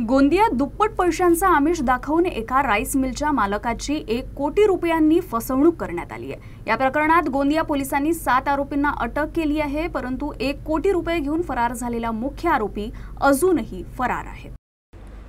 गोंदियात दुप्पट पैशांचा आमिष दाखवून एका राईस मिलच्या मालकाची 1 कोटी रुपयांनी फसवणूक करण्यात आली आहे। या प्रकरणात गोंदिया पोलिसांनी 7 आरोपींना अटक केली आहे, परंतु 1 कोटी रुपये घेऊन फरार झालेला मुख्य आरोपी अजूनही फरार आहे।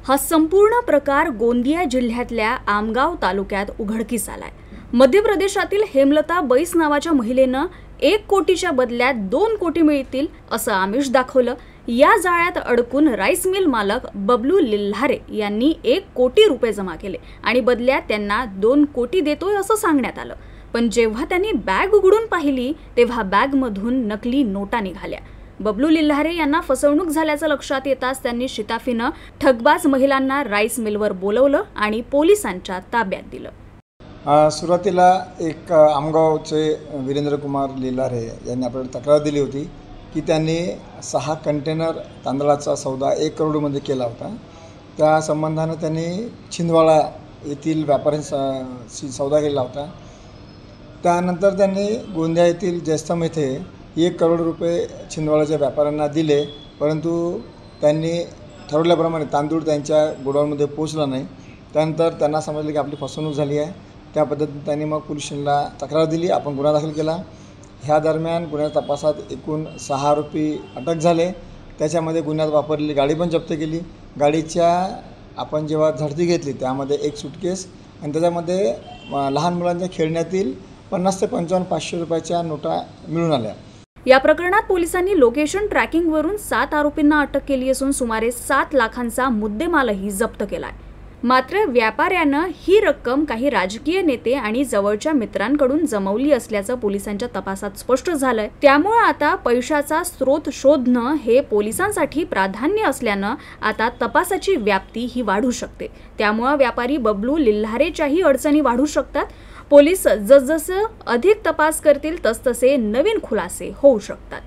हा संपूर्ण प्रकार गोंदिया जिल्ह्यातल्या आमगाव तालुक्यात उघडकीस आलाय। मध्य प्रदेशातील हेमलता बैस नावाच्या महिलेनं 1 कोटीच्या बदल्यात 2 कोटी मिळतील असं आमिष दाखवलं। या जाळ्यात अडकून राईस मिल मालक बबलू लिल्हारे यांनी 1 कोटी रुपये जमा केले आणि बदल्यात त्यांना 2 कोटी देतोय असं सांगण्यात आलं। पण जेव्हा त्यांनी बॅग उघडून पाहिली तेव्हा बॅगमधून नकली नोटा निघाल्या। बबलू लिल्हारे यांना फसवणूक झाल्याचं लक्षात येताच त्यांनी शिताफीनं ठगबाज महिलांना राईस मिलवर बोलवलं आणि पोलिसांच्या ताब्यात दिलं। सुरुवातीला एक आमगावचे वीरेंद्र कुमार लिल्हारे यांनी आपल्याला तक्रार दिली होती की त्यांनी 6 कंटेनर तांदळाचा सौदा 1 करोडमध्ये केला होता। त्या संबंधानं त्यांनी छिंदवाडा येथील व्यापाऱ्यांशी सौदा केला होता। त्यानंतर त्यांनी गोंदिया येथील जयस्तंभ येथे 1 करोड रुपये छिंदवाडाच्या व्यापाऱ्यांना दिले, परंतु त्यांनी ठरवल्याप्रमाणे तांदूळ त्यांच्या गोडाऊनमध्ये पोहोचला नाही। त्यानंतर त्यांना समजलं की आपली फसवणूक झाली आहे। त्या पद्धतीने त्यांनी मग पोलीस स्टेशनला तक्रार दिली, आपण गुन्हा दाखल केला। ह्या दरम्यान गुन्ह्याच्या तपासात एकूण 6 आरोपी अटक झाले। त्याच्यामध्ये गुन्ह्यात वापरलेली गाडी पण जप्त केली। गाडीच्या आपण जेव्हा झडती घेतली त्यामध्ये एक सूटकेस आणि त्याच्यामध्ये लहान मुलांच्या खेळण्यातील 50 ते 55 500 रुपयाच्या नोटा मिळून आल्या। या प्रकरणात पोलिसांनी लोकेशन ट्रॅकिंगवरून 7 आरोपींना अटक केली असून सुमारे 7 लाखांचा मुद्देमालही जप्त केलाय। मात्र व्यापाऱ्यानं ही रक्कम काही राजकीय नेते आणि जवळच्या मित्रांकडून जमवली असल्याचं पोलिसांच्या तपासात स्पष्ट झालंय। त्यामुळे आता पैशाचा स्रोत शोधणं हे पोलिसांसाठी प्राधान्य असल्यानं आता तपासाची व्याप्ती ही वाढू शकते। त्यामुळे व्यापारी बबलू लिल्हारेच्याही अडचणी वाढू शकतात। पोलीस जसजसं अधिक तपास करतील तसतसे नवीन खुलासे होऊ शकतात।